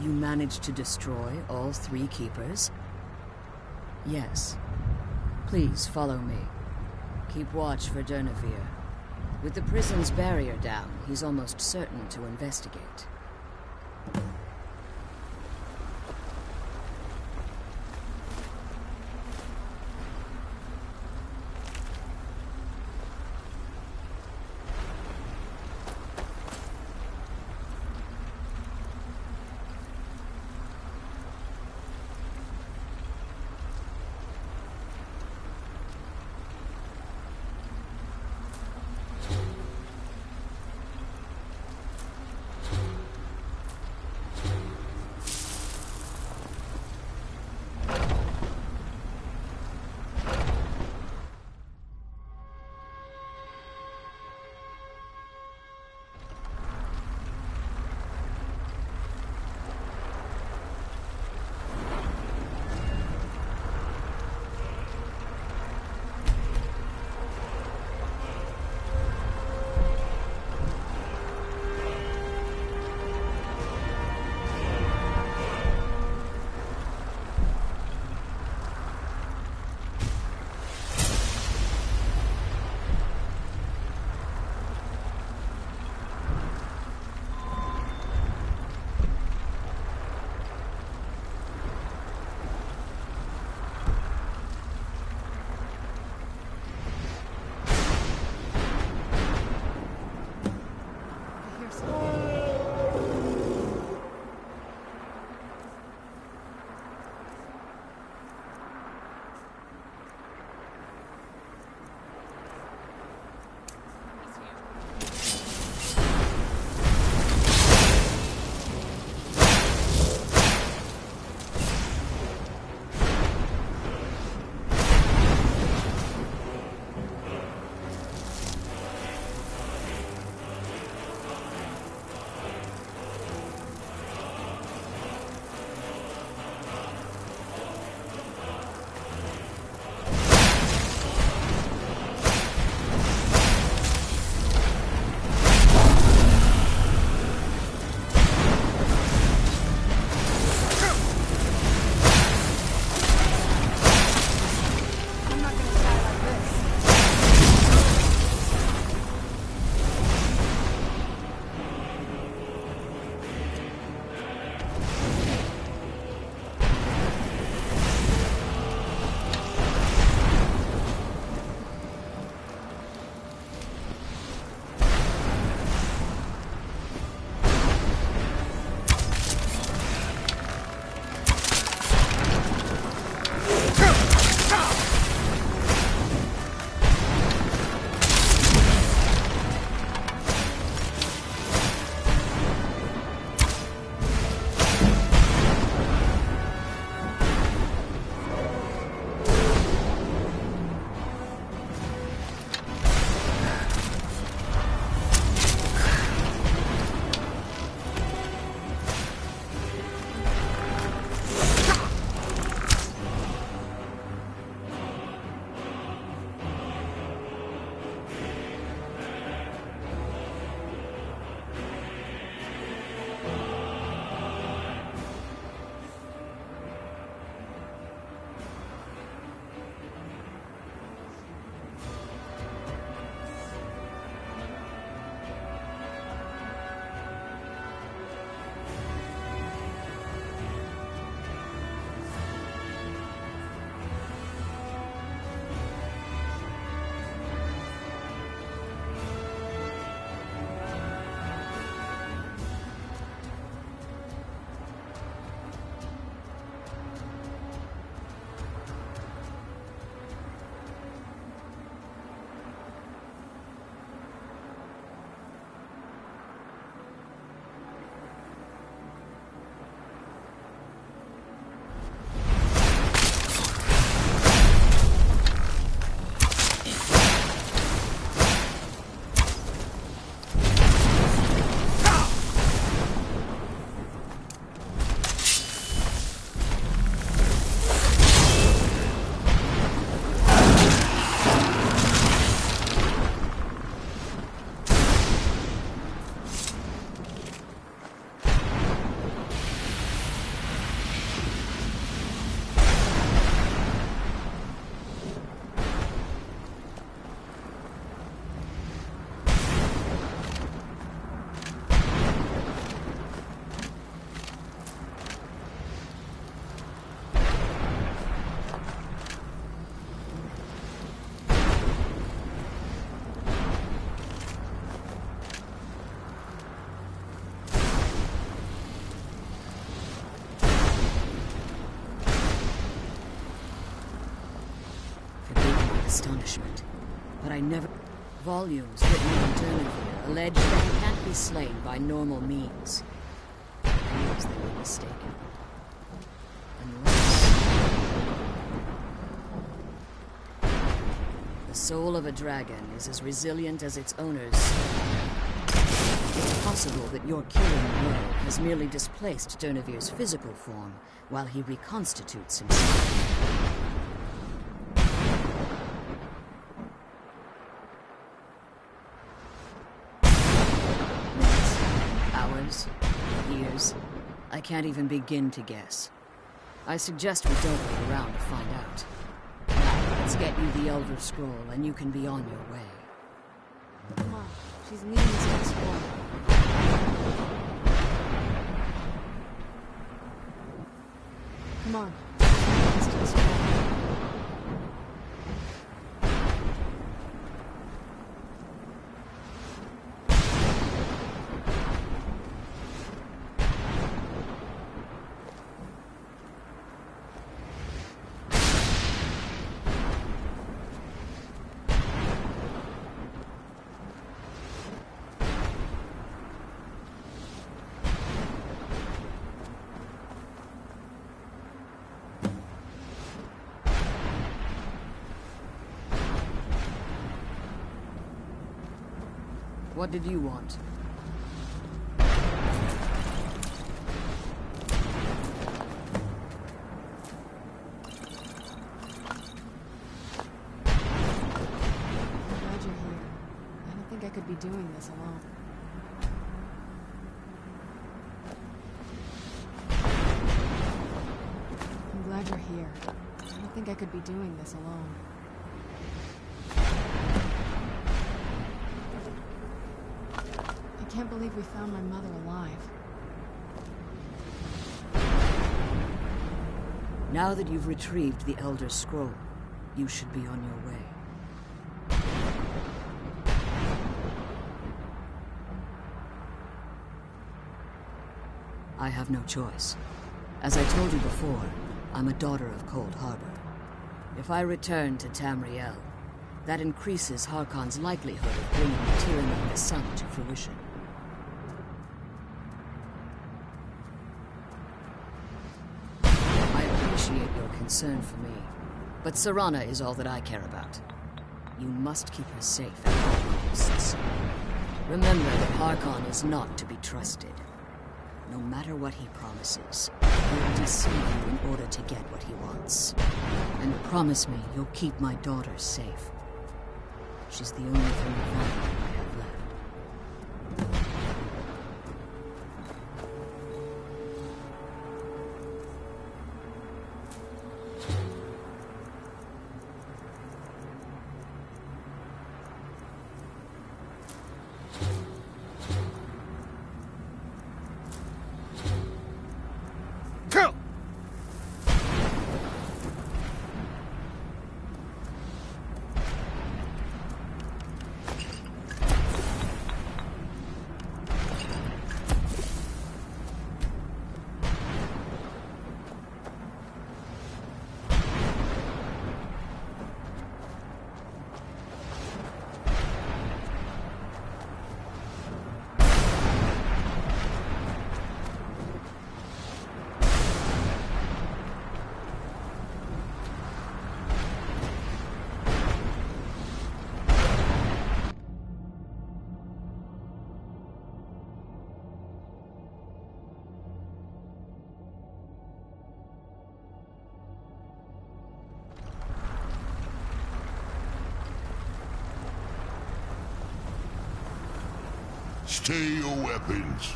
You managed to destroy all 3 keepers? Yes. Please follow me. Keep watch for Durnevere. With the prison's barrier down, he's almost certain to investigate. astonishment. But I never... Volumes written on Durnevere allege that he can't be slain by normal means. It appears they were mistaken. Unless... The soul of a dragon is as resilient as its owners. It's possible that your killing blow has merely displaced Durnevere's physical form while he reconstitutes himself. Years. I can't even begin to guess. I suggest we don't wait around to find out. Now, let's get you the Elder Scroll, and you can be on your way. Come on, she's leading us to the scroll. Come on, leading us to the scroll. What did you want? I could be doing this alone. I'm glad you're here. I don't think I could be doing this alone. I can't believe we found my mother alive. Now that you've retrieved the Elder Scroll, you should be on your way. I have no choice. As I told you before, I'm a daughter of Cold Harbor. If I return to Tamriel, that increases Harkon's likelihood of bringing the tyranny of the sun to fruition. I appreciate your concern for me, but Serana is all that I care about. You must keep her safe at all costs. Remember that Harkon is not to be trusted. No matter what he promises, he will deceive you in order to get what he wants. And promise me you'll keep my daughter safe. She's the only thing of value I have left. Stay your weapons.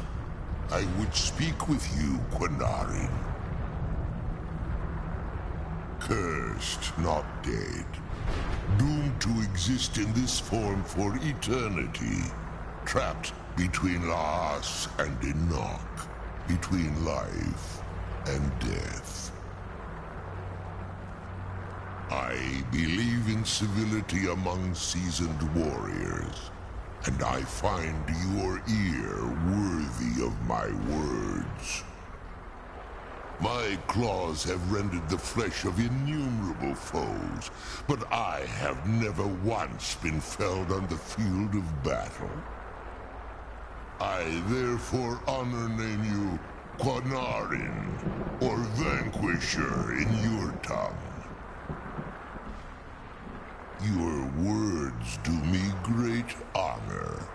I would speak with you, Quinarin. Cursed, not dead. Doomed to exist in this form for eternity. Trapped between Laas and Enoch. Between life and death. I believe in civility among seasoned warriors. And I find your ear worthy of my words. My claws have rendered the flesh of innumerable foes, but I have never once been felled on the field of battle. I therefore honor name you Quanarin, or Vanquisher in your tongue. Your words do me great honor.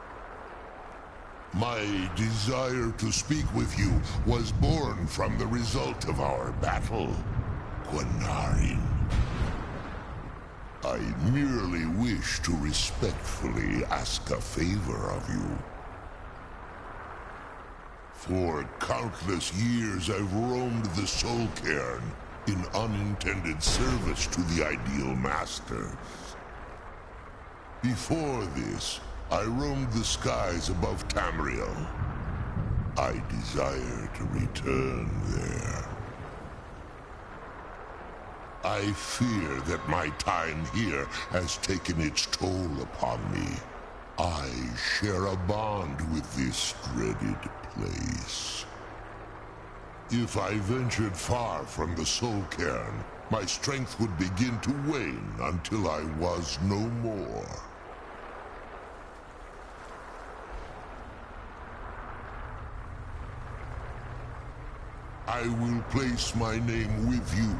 My desire to speak with you was born from the result of our battle, Quanarin. I merely wish to respectfully ask a favor of you. For countless years I've roamed the Soul Cairn in unintended service to the Ideal Masters. Before this, I roamed the skies above Tamriel. I desire to return there. I fear that my time here has taken its toll upon me. I share a bond with this dreaded place. If I ventured far from the Soul Cairn, my strength would begin to wane until I was no more. I will place my name with you,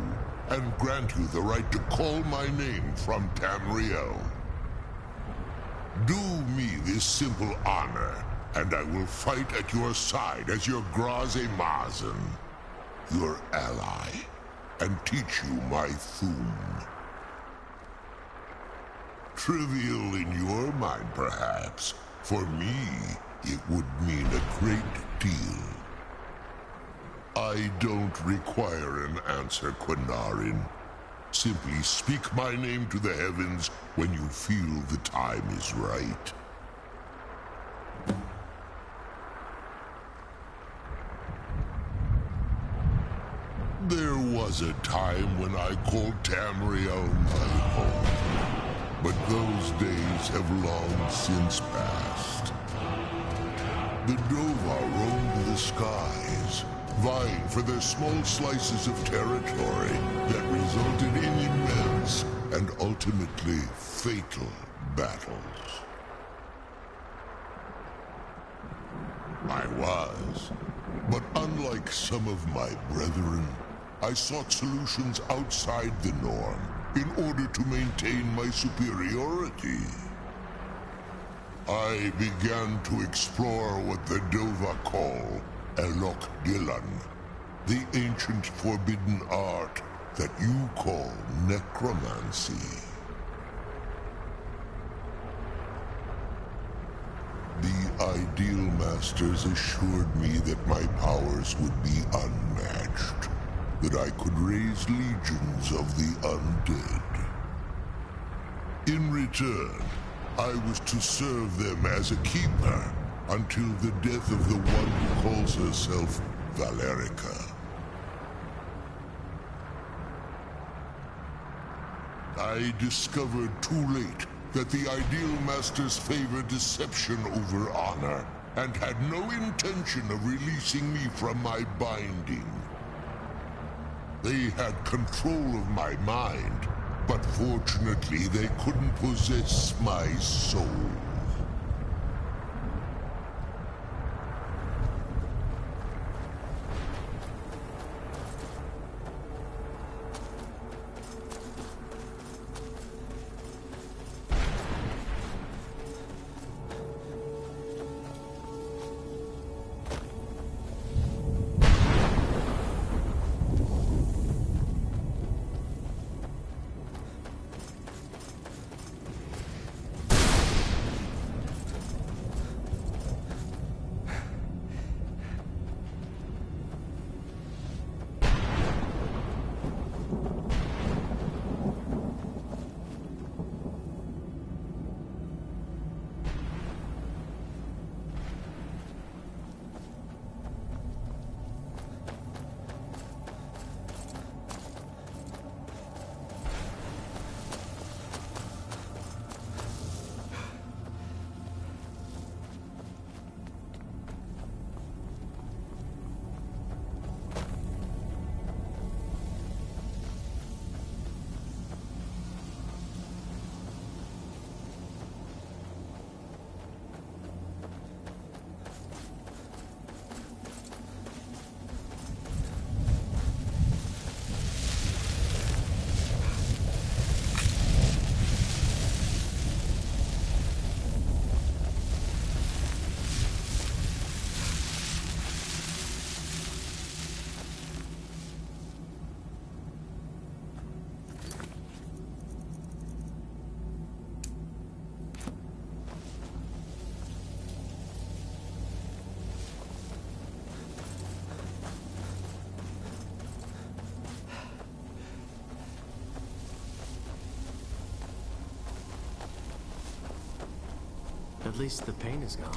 and grant you the right to call my name from Tamriel. Do me this simple honor, and I will fight at your side as your Graze-Mazen, your ally, and teach you my Thum. Trivial in your mind, perhaps. For me, it would mean a great deal. I don't require an answer, Quanarin. Simply speak my name to the heavens when you feel the time is right. There was a time when I called Tamriel my home, but those days have long since passed. The Dova roamed the skies, vying for their small slices of territory that resulted in immense and ultimately fatal battles. I was, but unlike some of my brethren, I sought solutions outside the norm in order to maintain my superiority. I began to explore what the Dova call Elok Dylan, the ancient forbidden art that you call necromancy. The Ideal Masters assured me that my powers would be unmatched, that I could raise legions of the undead. In return, I was to serve them as a keeper until the death of the one who calls herself Valerica. I discovered too late that the Ideal Masters favor deception over honor, and had no intention of releasing me from my binding. They had control of my mind, but fortunately they couldn't possess my soul. At least the pain is gone.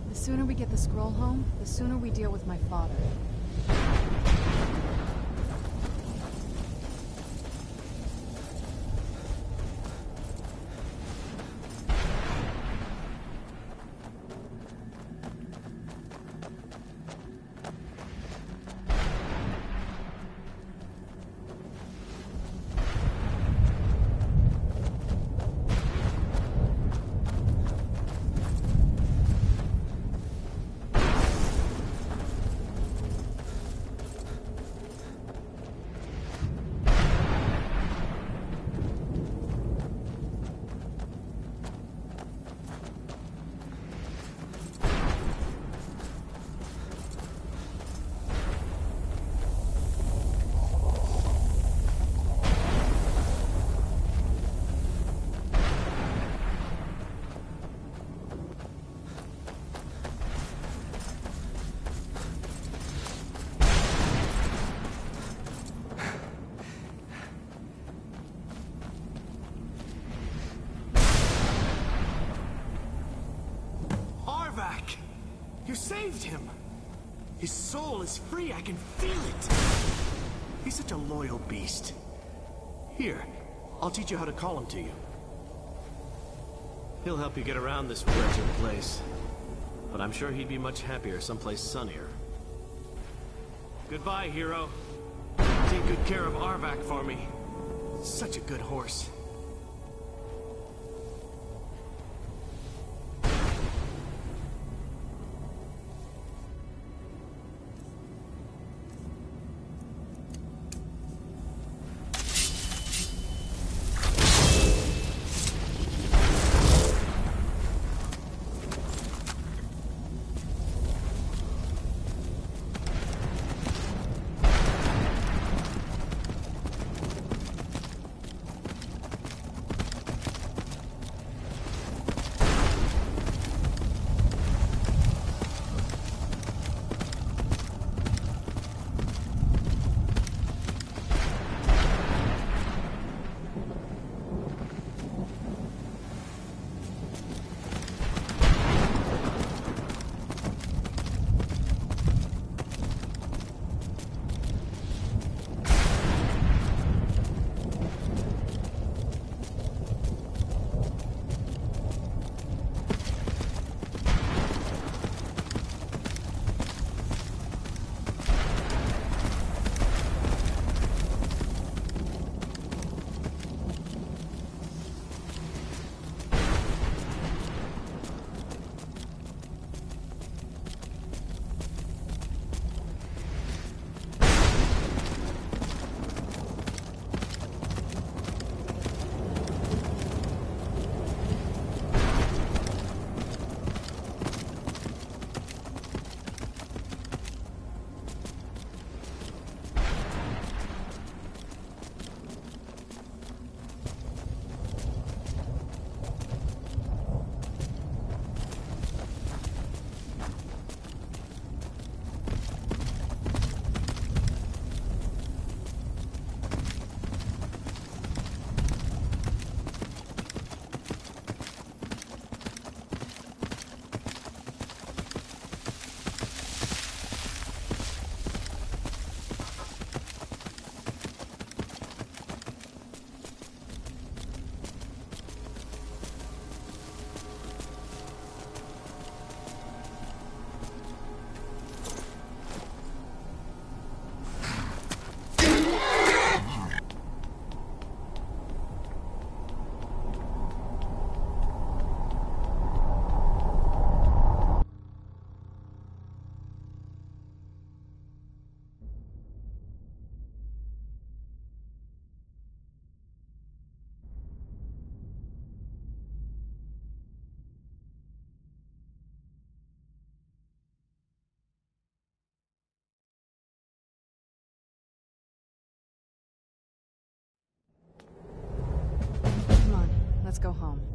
The sooner we get the scroll home, the sooner we deal with my father. You saved him! His soul is free, I can feel it! He's such a loyal beast. Here, I'll teach you how to call him to you. He'll help you get around this wretched place. But I'm sure he'd be much happier someplace sunnier. Goodbye, hero. Take good care of Arvak for me. Such a good horse. let's go home.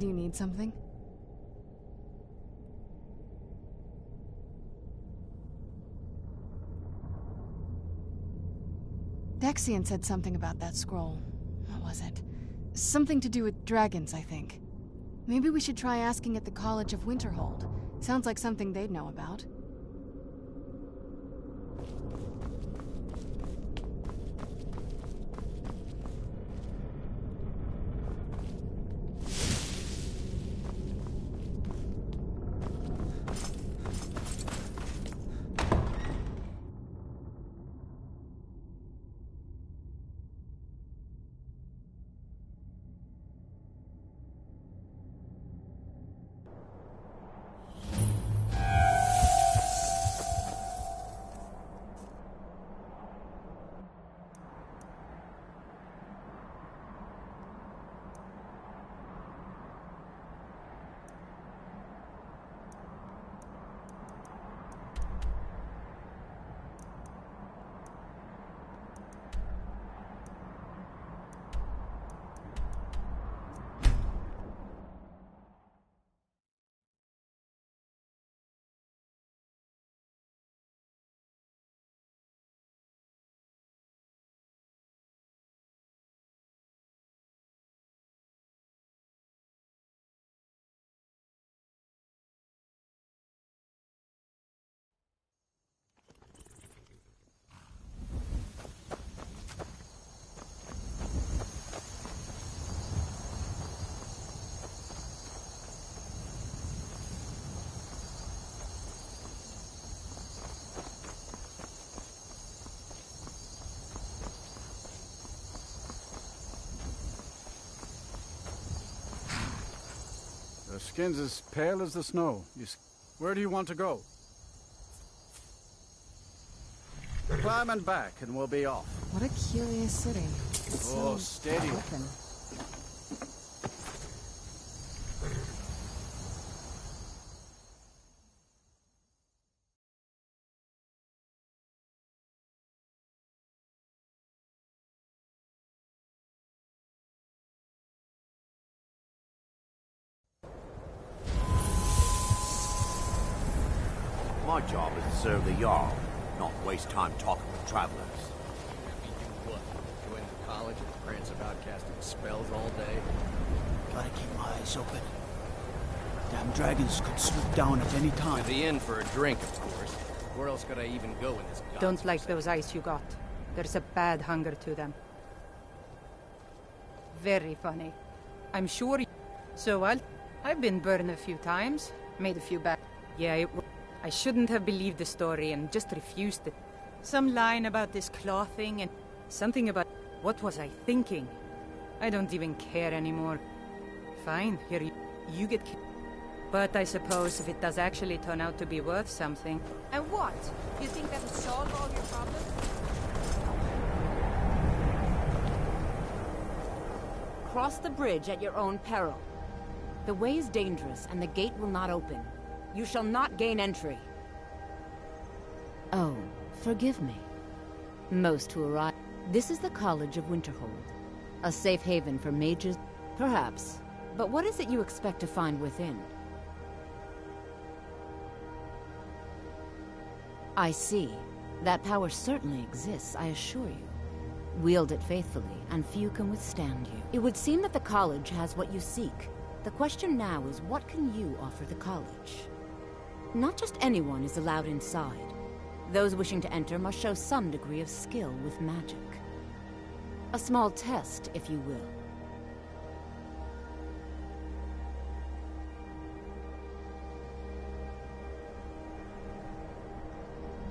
Do you need something? Dexian said something about that scroll. What was it? Something to do with dragons, I think. Maybe we should try asking at the College of Winterhold. Sounds like something they'd know about. Your skin's as pale as the snow. Where do you want to go? Climb and back, and we'll be off. What a curious city. It's Oh, so steady. open. My job is to serve the Jarl, not waste time talking with travelers. You do what? Join the college and prance about casting spells all day? Gotta keep my eyes open. Damn dragons could swoop down at any time. To the inn for a drink, of course. Where else could I even go in this Don't like those eyes you got. There's a bad hunger to them. Very funny. I'm sure So I've been burned a few times. Made a few bad... Yeah, I shouldn't have believed the story and just refused it. Some line about this claw thing and something about... What was I thinking? I don't even care anymore. Fine, here you get... But I suppose if it does actually turn out to be worth something... And what? You think that'll solve all your problems? Cross the bridge at your own peril. The way is dangerous, and the gate will not open. You shall not gain entry. Oh, forgive me. Most who arrive... This is the College of Winterhold. A safe haven for mages, perhaps. But what is it you expect to find within? I see. That power certainly exists, I assure you. Wield it faithfully, and few can withstand you. It would seem that the college has what you seek. The question now is, what can you offer the college? Not just anyone is allowed inside. Those wishing to enter must show some degree of skill with magic. A small test, if you will.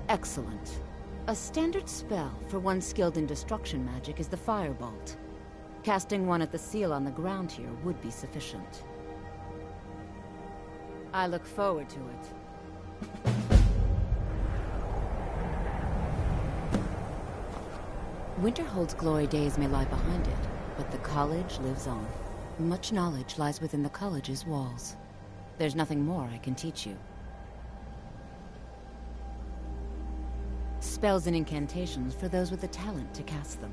Excellent. A standard spell for one skilled in destruction magic is the Firebolt. Casting one at the seal on the ground here would be sufficient. I look forward to it. Winterhold's glory days may lie behind it, but the college lives on. Much knowledge lies within the college's walls. There's nothing more I can teach you. Spells and incantations for those with the talent to cast them.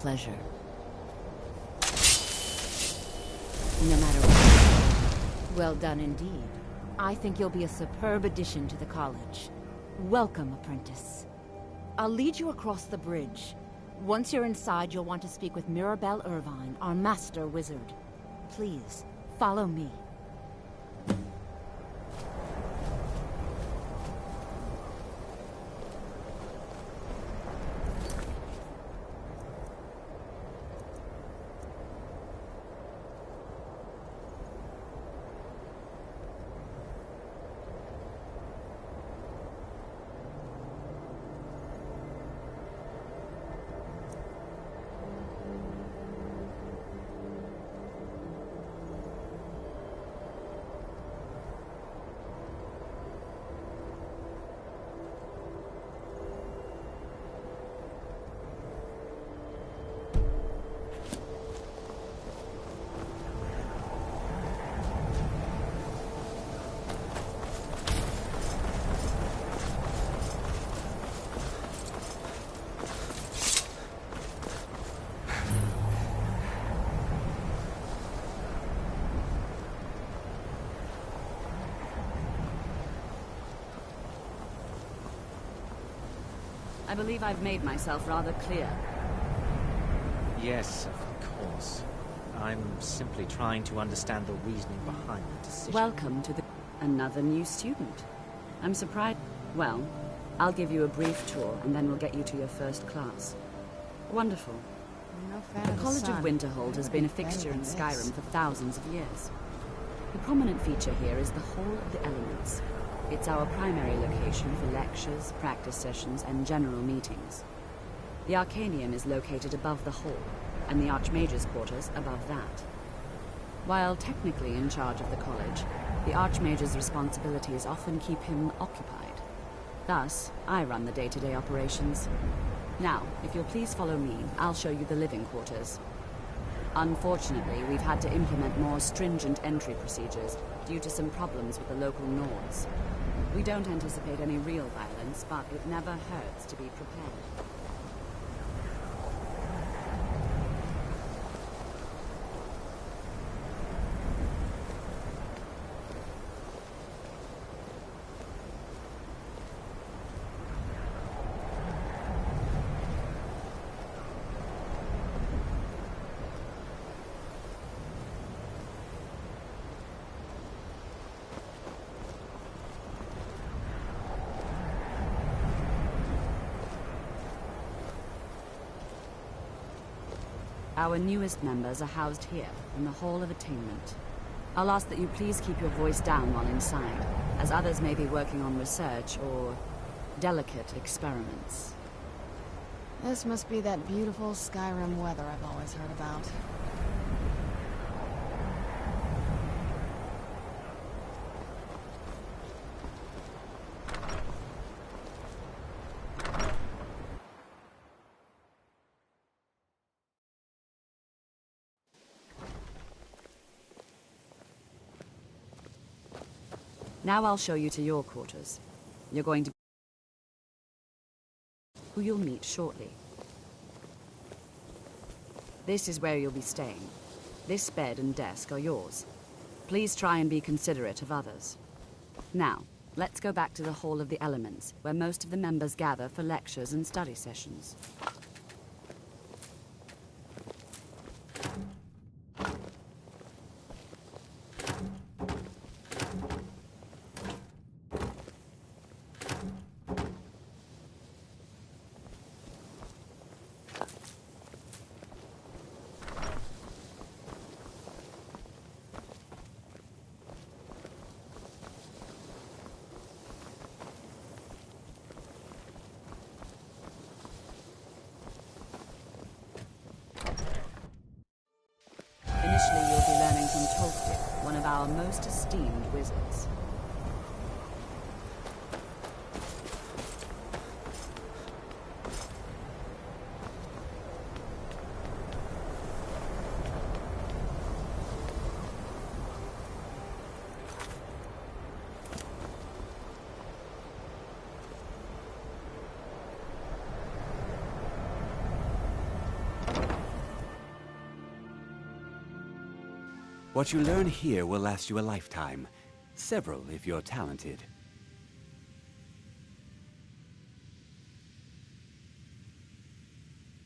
pleasure. No matter what. Well done indeed. I think you'll be a superb addition to the college. Welcome, apprentice. I'll lead you across the bridge. Once you're inside, you'll want to speak with Mirabelle Irvine, our master wizard. Please, follow me. I believe I've made myself rather clear. Yes, of course. I'm simply trying to understand the reasoning behind the decision. Welcome to another new student. I'm surprised. Well, I'll give you a brief tour, and then we'll get you to your first class. Wonderful. No fan The of the College of sun. Winterhold has been a fixture in Skyrim for thousands of years. The prominent feature here is the Hall of the Elements. It's our primary location for lectures, practice sessions, and general meetings. The Arcanium is located above the hall, and the Archmage's quarters above that. While technically in charge of the college, the Archmage's responsibilities often keep him occupied. Thus, I run the day-to-day operations. Now, if you'll please follow me, I'll show you the living quarters. Unfortunately, we've had to implement more stringent entry procedures due to some problems with the local Nords. We don't anticipate any real violence, but it never hurts to be prepared. Our newest members are housed here, in the Hall of Attainment. I'll ask that you please keep your voice down while inside, as others may be working on research or delicate experiments. This must be that beautiful Skyrim weather I've always heard about. Now I'll show you to your quarters. You're going to... who you'll meet shortly. This is where you'll be staying. This bed and desk are yours. Please try and be considerate of others. Now, let's go back to the Hall of the Elements, where most of the members gather for lectures and study sessions. Initially, you'll be learning from Tolkien, one of our most esteemed wizards. What you learn here will last you a lifetime. Several, if you're talented.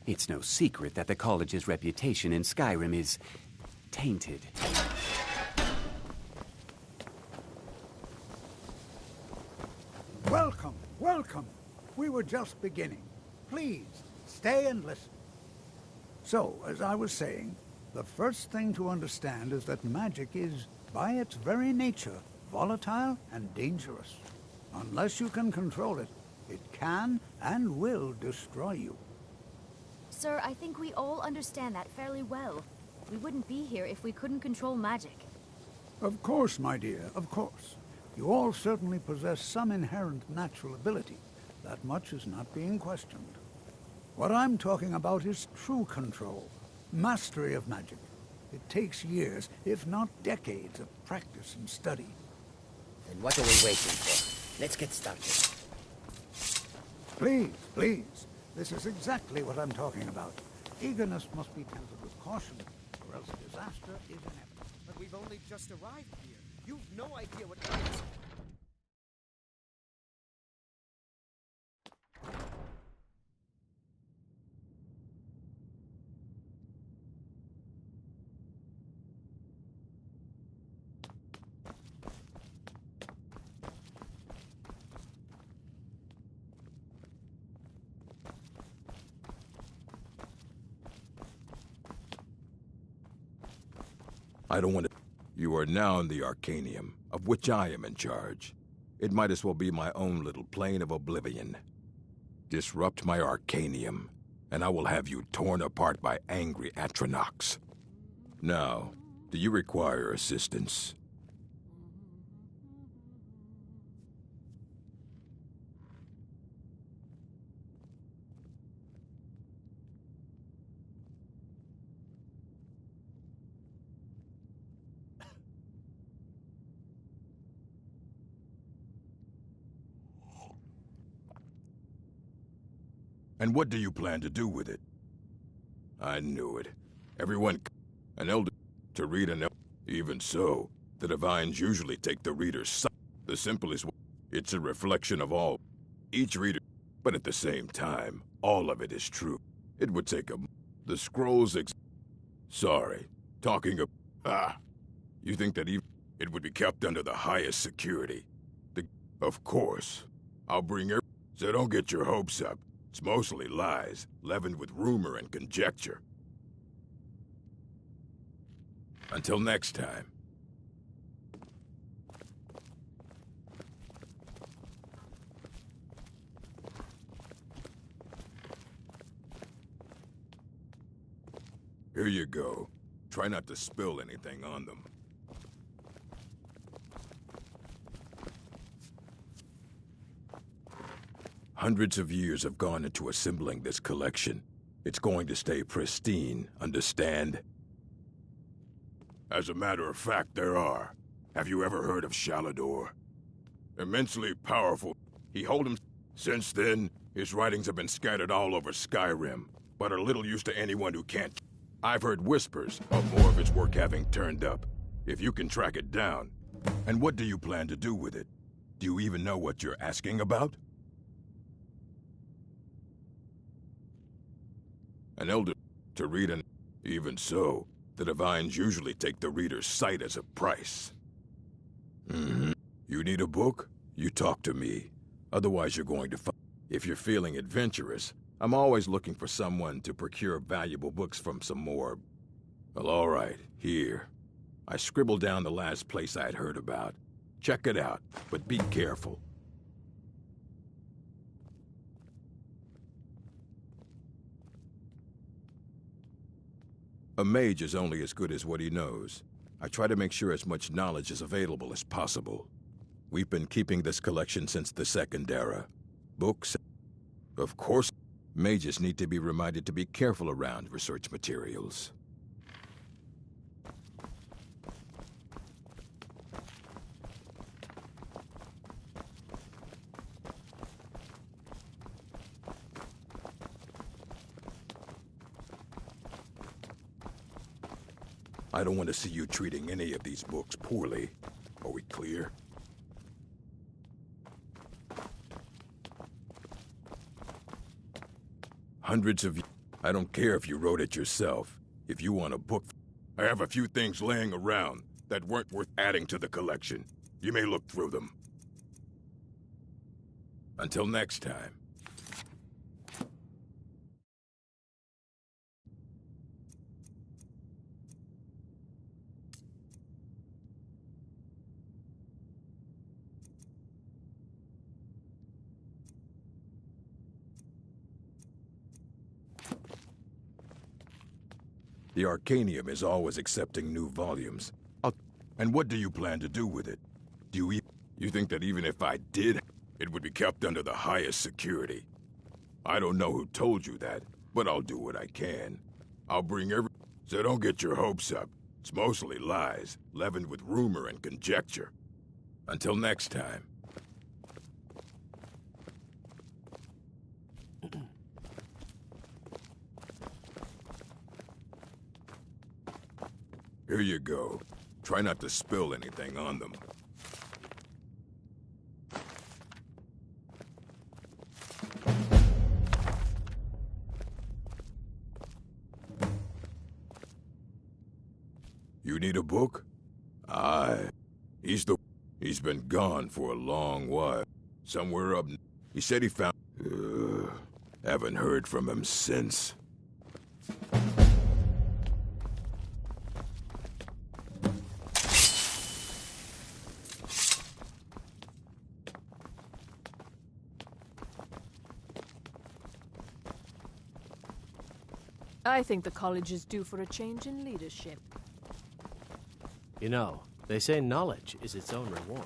It's no secret that the college's reputation in Skyrim is tainted. Welcome, welcome. We were just beginning. Please, stay and listen. So, as I was saying, the first thing to understand is that magic is, by its very nature, volatile and dangerous. Unless you can control it, it can and will destroy you. Sir, I think we all understand that fairly well. We wouldn't be here if we couldn't control magic. Of course, my dear, of course. You all certainly possess some inherent natural ability. That much is not being questioned. What I'm talking about is true control, mastery of magic. It takes years, if not decades, of practice and study. Then what are we waiting for? Let's get started. Please, please. This is exactly what I'm talking about. Eagerness must be tempered with caution, or else disaster is inevitable. But we've only just arrived here. You've no idea what it is. I don't want to... You are now in the Arcanium, of which I am in charge. It might as well be my own little plane of oblivion. Disrupt my Arcanium, and I will have you torn apart by angry Atronachs. Now, do you require assistance? And what do you plan to do with it? I knew it. Everyone... An elder... To read an elder... Even so, the divines usually take the reader's side. The simplest way... It's a reflection of all... Each reader... But at the same time, all of it is true. It would take a... The scrolls Sorry. Talking of... You think that even... It would be kept under the highest security. Of course. I'll bring your... So don't get your hopes up. It's mostly lies, leavened with rumor and conjecture. Until next time. Here you go. Try not to spill anything on them. Hundreds of years have gone into assembling this collection. It's going to stay pristine, understand? As a matter of fact, there are. Have you ever heard of Shalador? Immensely powerful. He holds him... Since then, his writings have been scattered all over Skyrim, but are little use to anyone who can't... I've heard whispers of more of his work having turned up, if you can track it down. And what do you plan to do with it? Do you even know what you're asking about? An elder to read an... Even so, the divines usually take the reader's sight as a price. You need a book? You talk to me. Otherwise you're going to find... If you're feeling adventurous, I'm always looking for someone to procure valuable books from some more... Well, all right, here. I scribbled down the last place I'd heard about. Check it out, but be careful. A mage is only as good as what he knows. I try to make sure as much knowledge is available as possible. We've been keeping this collection since the Second Era. Books... Of course, mages need to be reminded to be careful around research materials. I don't want to see you treating any of these books poorly. Are we clear? Hundreds of... I don't care if you wrote it yourself. If you want a book... I have a few things laying around that weren't worth adding to the collection. You may look through them. Until next time. The Arcanium is always accepting new volumes. And what do you plan to do with it? Do you think that even if I did, it would be kept under the highest security? I don't know who told you that, but I'll do what I can. I'll bring So don't get your hopes up. It's mostly lies, leavened with rumor and conjecture. Until next time. Here you go. Try not to spill anything on them. You need a book? Aye. He's been gone for a long while. Somewhere up... He said he found... haven't heard from him since. I think the college is due for a change in leadership. You know, they say knowledge is its own reward.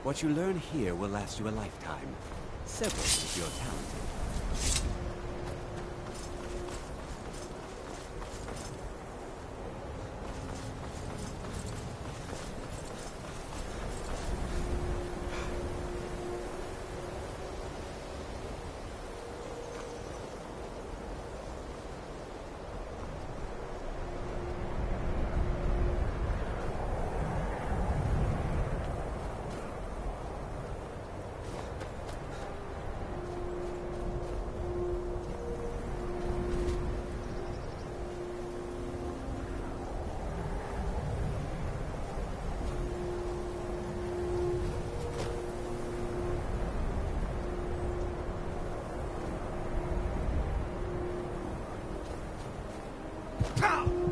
What you learn here will last you a lifetime. Several if you're talented. Pow!